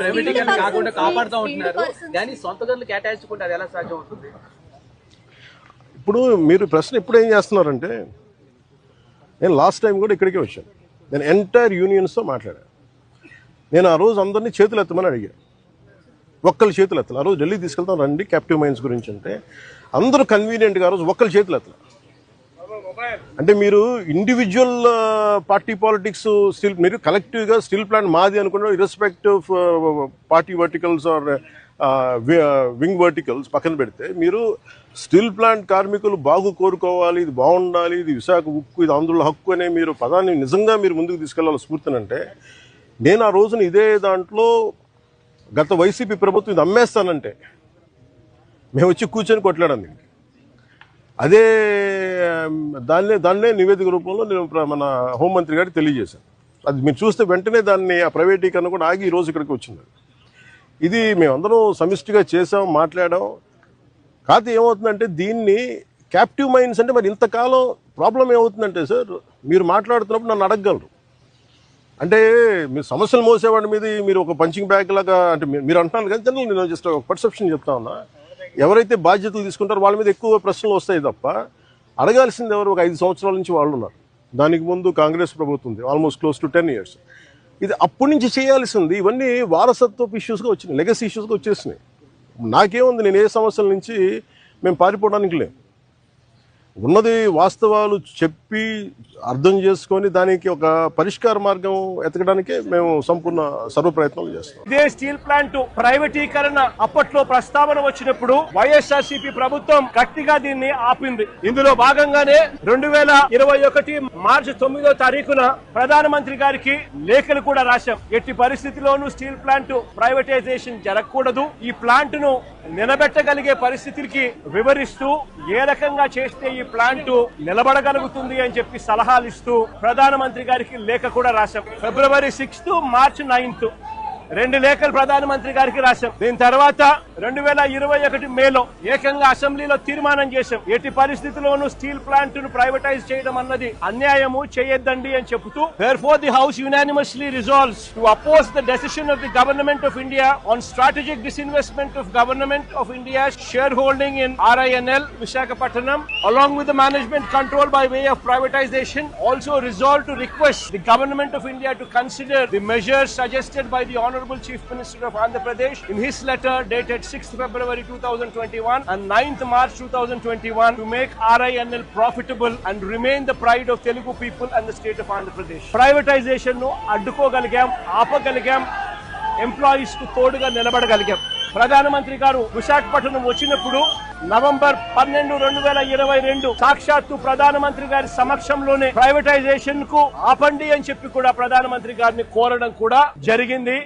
ప్రైవేటీకరణ కాకుండా కాపాడుతూ ఉంటున్నారు, కానీ సొంత గనులు కేటాయించుకుంటే అది ఎలా సాధ్యం అవుతుంది? ఇప్పుడు మీరు ప్రశ్న ఇప్పుడు ఏం చేస్తున్నారంటే, నేను లాస్ట్ టైం కూడా ఇక్కడికే వచ్చాను. నేను ఎంటైర్ యూనియన్స్తో మాట్లాడాను. నేను ఆ రోజు అందరినీ చేతులు ఎత్తమని అడిగాను. ఒక్కళ్ళు చేతులు ఎత్తలు. ఆ రోజు ఢిల్లీ తీసుకెళ్తాం రండి క్యాప్టివ్ మైన్స్ గురించి అంటే అందరూ కన్వీనియంట్గా ఆ రోజు ఒక్కళ్ళు చేతులు ఎత్తలు. అంటే మీరు ఇండివిజువల్ పార్టీ పాలిటిక్స్ స్టిల్, మీరు కలెక్టివ్గా స్టీల్ ప్లాంట్ మాది అనుకున్న irrespective party verticals or wing verticals పక్కన పెడితే, మీరు స్టీల్ ప్లాంట్ కార్మికులు బాగు కోరుకోవాలి, ఇది బాగుండాలి, ఇది విశాఖ ఉక్కు, ఇది ఆంధ్రుల హక్కు అనే మీరు పదాన్ని నిజంగా మీరు ముందుకు తీసుకెళ్లాలి స్ఫూర్తినంటే, నేను ఆ రోజున ఇదే దాంట్లో గత వైసీపీ ప్రభుత్వం ఇది అమ్మేస్తానంటే మేము వచ్చి కూర్చొని కొట్లాడాం. దీనికి అదే దాన్నే నివేదిక రూపంలో నేను మన హోంమంత్రి గారికి తెలియజేశాను. అది మీరు చూస్తే వెంటనే దాన్ని ఆ ప్రైవేటీకరణ కూడా ఆగి ఈరోజు ఇక్కడికి వచ్చింది. ఇది మేమందరం సమిష్టిగా చేసాం, మాట్లాడాం. కాకపోతే ఏమవుతుందంటే దీన్ని క్యాప్టివ్ మైన్స్ అంటే మరి ఇంతకాలం ప్రాబ్లం ఏమవుతుందంటే సార్, మీరు మాట్లాడుతున్నప్పుడు నన్ను అడగగలరు. అంటే మీరు సమస్యలు మోసేవాడి మీద మీరు ఒక పంచింగ్ బ్యాగ్ లాగా అంటే మీరు అంటున్నారు కానీ జనరల్ నేను జస్ట్ ఒక పర్సెప్షన్ చెప్తా ఉన్నా. ఎవరైతే బాధ్యతలు తీసుకుంటారో వాళ్ళ మీద ఎక్కువ ప్రశ్నలు వస్తాయి తప్ప అడగాల్సింది ఎవరు? ఒక 5 సంవత్సరాల నుంచి వాళ్ళు ఉన్నారు. దానికి ముందు కాంగ్రెస్ ప్రభుత్వం ఉంది, ఆల్మోస్ట్ క్లోజ్ టు 10 years. ఇది అప్పటి నుంచి చేయాల్సింది. ఇవన్నీ వారసత్వపు ఇష్యూస్గా వచ్చినాయి, లెగసీ ఇష్యూస్గా వచ్చేసినాయి. నాకేముంది, నేను ఏ సమస్యల నుంచి మేము పారిపోవడానికి లేము. ఉన్నది వాస్తవాలు చెప్పి అర్థం చేసుకొని దానికి ఒక పరిష్కార మార్గం ఎతకడానికే మేము సంపూర్ణ సర్వ ప్రయత్నాలు చేస్తాం. ఇదే స్టీల్ ప్లాంట్ ప్రైవేటీకరణ అప్పట్లో ప్రస్తావన వచ్చినప్పుడు వైఎస్ఆర్సీపీ ప్రభుత్వం గట్టిగా దీన్ని ఆపింది. ఇందులో భాగంగానే 2021 మార్చి 9వ తారీఖున ప్రధానమంత్రి గారికి లేఖలు కూడా రాశాం. ఎట్టి పరిస్థితిలోనూ స్టీల్ ప్లాంట్ ప్రైవేటైజేషన్ జరగకూడదు, ఈ ప్లాంట్ ను నిలబెట్టగలిగే పరిస్థితికి వివరిస్తూ ఏ రకంగా చేస్తే ఈ ప్లాంట్ నిలబడగలుగుతుంది అని చెప్పి సలహాలు ఇస్తూ ప్రధానమంత్రి గారికి లేఖ కూడా రాశాం. ఫిబ్రవరి 6th, మార్చి 9th 2 లేఖలు ప్రధానమంత్రి గారికి రాశాం. దీని తర్వాత 2021 మేలో ఏకంగా అసెంబ్లీలో తీర్మానం చేశాం. ఎట్టి పరిస్థితుల్లోనూ స్టీల్ ప్లాంట్ ను ప్రైవేటైజ్ చేయడం అన్నది అన్యాయము, చేయొద్దండి అని చెబుతూ, therefore the house unanimously resolves to oppose the decision of the government of India on strategic disinvestment of government of India's shareholding in RINL Visakhapatnam along with the management control by way of privatization. Also resolved to request the government of India to consider the measures suggested by the Honorable Chief Minister of Andhra Pradesh in his letter dated 6th February 2021 and 9th March 2021 to make RINL profitable and remain the pride of Telugu people and the state of Andhra Pradesh. Privatization nu addukogaligam, aapagaligam, employees కు తోడుగా నిలబడగలిగాం. ప్రధానమంత్రి గారు విశాఖపట్నం వచ్చినప్పుడు November 12, 2022 సాక్షాత్తు ప్రధానమంత్రి గారి సమక్షంలోనే privatisation కు ఆపండి అని చెప్పి కూడా ప్రధానమంత్రి గారిని కోరడం కూడా జరిగింది.